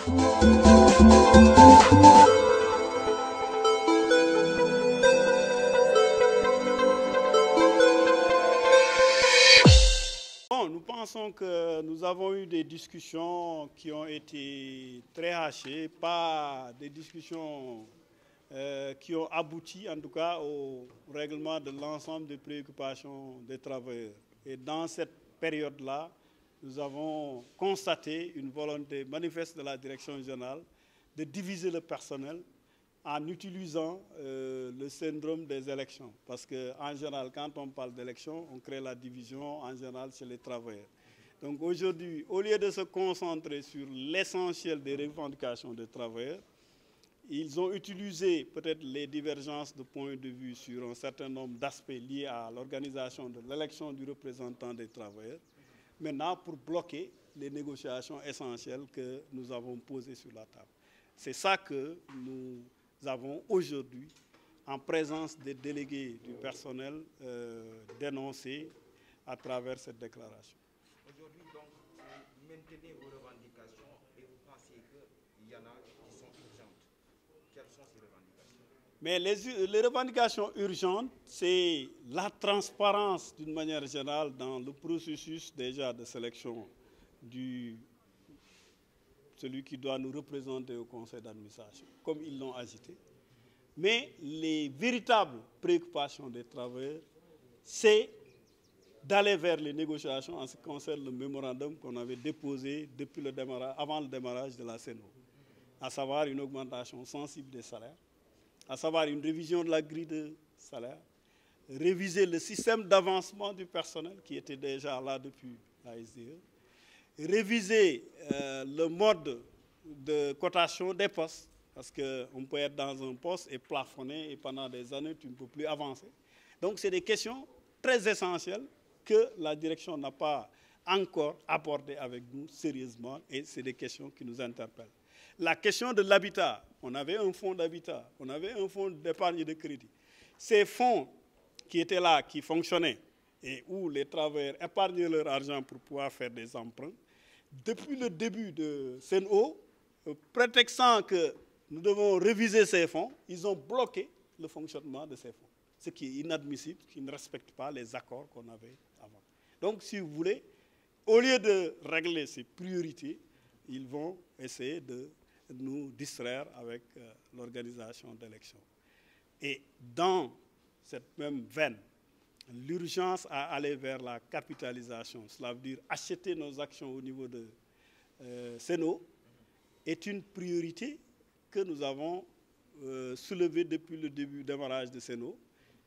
Bon, nous pensons que nous avons eu des discussions qui ont été très hachées, pas des discussions qui ont abouti en tout cas au règlement de l'ensemble des préoccupations des travailleurs. Et dans cette période-là, nous avons constaté une volonté manifeste de la direction générale de diviser le personnel en utilisant le syndrome des élections. Parce qu'en général, quand on parle d'élections, on crée la division en général chez les travailleurs. Donc aujourd'hui, au lieu de se concentrer sur l'essentiel des revendications des travailleurs, ils ont utilisé peut-être les divergences de points de vue sur un certain nombre d'aspects liés à l'organisation de l'élection du représentant des travailleurs, maintenant pour bloquer les négociations essentielles que nous avons posées sur la table. C'est ça que nous avons aujourd'hui, en présence des délégués du personnel, dénoncé à travers cette déclaration. Aujourd'hui, donc, vous maintenez vos revendications et vous pensez qu'il y en a qui sont urgentes. Quelles sont ces revendications? Mais les revendications urgentes, c'est la transparence d'une manière générale dans le processus déjà de sélection de celui qui doit nous représenter au conseil d'administration, comme ils l'ont agité. Mais les véritables préoccupations des travailleurs, c'est d'aller vers les négociations en ce qui concerne le mémorandum qu'on avait déposé depuis le démarrage, avant le démarrage de la CNO, à savoir une augmentation sensible des salaires, à savoir une révision de la grille de salaire, réviser le système d'avancement du personnel qui était déjà là depuis la SDE, réviser le mode de cotation des postes, parce qu'on peut être dans un poste et plafonner et pendant des années, tu ne peux plus avancer. Donc, c'est des questions très essentielles que la direction n'a pas encore abordées avec nous sérieusement et c'est des questions qui nous interpellent. La question de l'habitat, on avait un fonds d'habitat, on avait un fonds d'épargne de crédit. Ces fonds qui étaient là, qui fonctionnaient et où les travailleurs épargnaient leur argent pour pouvoir faire des emprunts, depuis le début de CNO, prétextant que nous devons réviser ces fonds, ils ont bloqué le fonctionnement de ces fonds. Ce qui est inadmissible, qui ne respecte pas les accords qu'on avait avant. Donc, si vous voulez, au lieu de régler ces priorités, ils vont essayer de nous distraire avec l'organisation d'élections. Et dans cette même veine, l'urgence à aller vers la capitalisation, cela veut dire acheter nos actions au niveau de CNO, est une priorité que nous avons soulevée depuis le début du démarrage de CNO.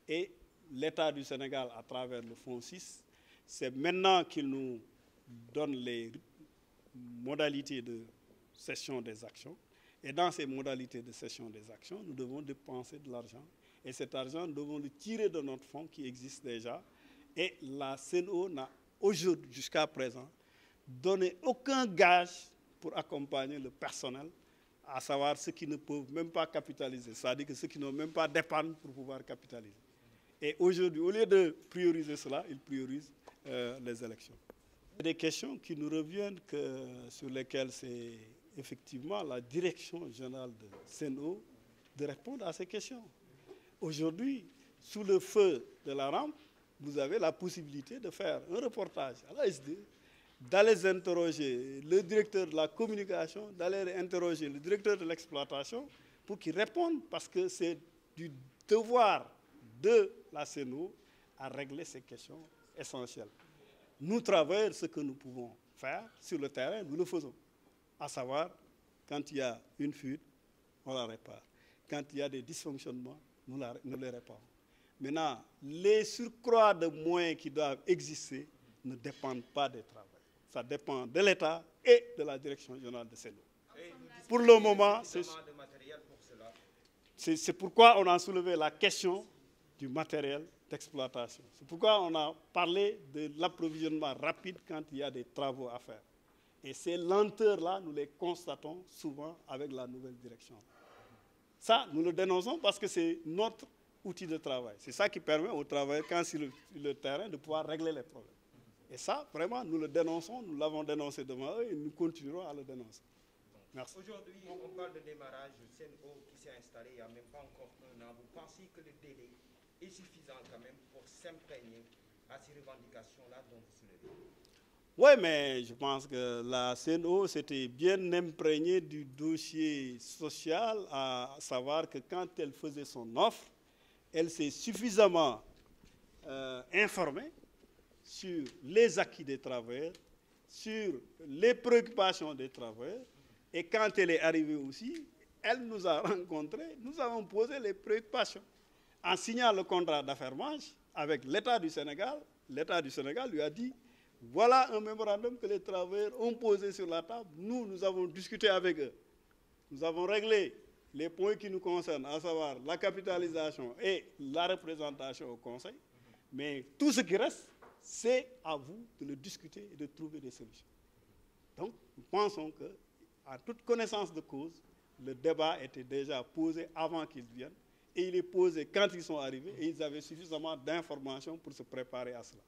Et l'État du Sénégal, à travers le Fonds 6, c'est maintenant qu'il nous donne les modalités de cession des actions. Et dans ces modalités de cession des actions, nous devons dépenser de l'argent. Et cet argent, nous devons le tirer de notre fonds qui existe déjà. Et la CNO n'a aujourd'hui, jusqu'à présent, donné aucun gage pour accompagner le personnel, à savoir ceux qui ne peuvent même pas capitaliser, c'est-à-dire que ceux qui n'ont même pas d'épargne pour pouvoir capitaliser. Et aujourd'hui, au lieu de prioriser cela, ils priorisent les élections. Il y a des questions qui nous reviennent sur lesquelles c'est effectivement la direction générale de CNO de répondre à ces questions. Aujourd'hui, sous le feu de la rampe, vous avez la possibilité de faire un reportage à la SD, d'aller interroger le directeur de la communication, d'aller interroger le directeur de l'exploitation pour qu'ils répondent, parce que c'est du devoir de la CNO à régler ces questions essentielles. Nous travailleurs, ce que nous pouvons faire sur le terrain, nous le faisons. À savoir, quand il y a une fuite, on la répare. Quand il y a des dysfonctionnements, nous les réparons. Maintenant, les surcroîts de moyens qui doivent exister ne dépendent pas des travailleurs. Ça dépend de l'État et de la direction générale de CNO. Pour le moment, c'est pourquoi on a soulevé la question du matériel d'exploitation. C'est pourquoi on a parlé de l'approvisionnement rapide quand il y a des travaux à faire. Et ces lenteurs-là, nous les constatons souvent avec la nouvelle direction. Ça, nous le dénonçons parce que c'est notre outil de travail. C'est ça qui permet aux travailleurs, quand sur le terrain, de pouvoir régler les problèmes. Et ça, vraiment, nous le dénonçons, nous l'avons dénoncé devant eux et nous continuerons à le dénoncer. Donc, Merci. Aujourd'hui, on parle de démarrage CNO qui s'est installé il n'y a même pas encore un an. Vous pensez que le délai est suffisant quand même pour s'imprégner à ces revendications-là dont vous soulevez? Oui, mais je pense que la CNO s'était bien imprégnée du dossier social, à savoir que quand elle faisait son offre, elle s'est suffisamment informée sur les acquis des travailleurs, sur les préoccupations des travailleurs, et quand elle est arrivée aussi, elle nous a rencontrés, nous avons posé les préoccupations. En signant le contrat d'affermage avec l'État du Sénégal lui a dit: voilà un mémorandum que les travailleurs ont posé sur la table. Nous avons discuté avec eux. Nous avons réglé les points qui nous concernent, à savoir la capitalisation et la représentation au Conseil. Mais tout ce qui reste, c'est à vous de le discuter et de trouver des solutions. Donc, nous pensons qu'à toute connaissance de cause, le débat était déjà posé avant qu'ils viennent. Et il est posé quand ils sont arrivés et ils avaient suffisamment d'informations pour se préparer à cela.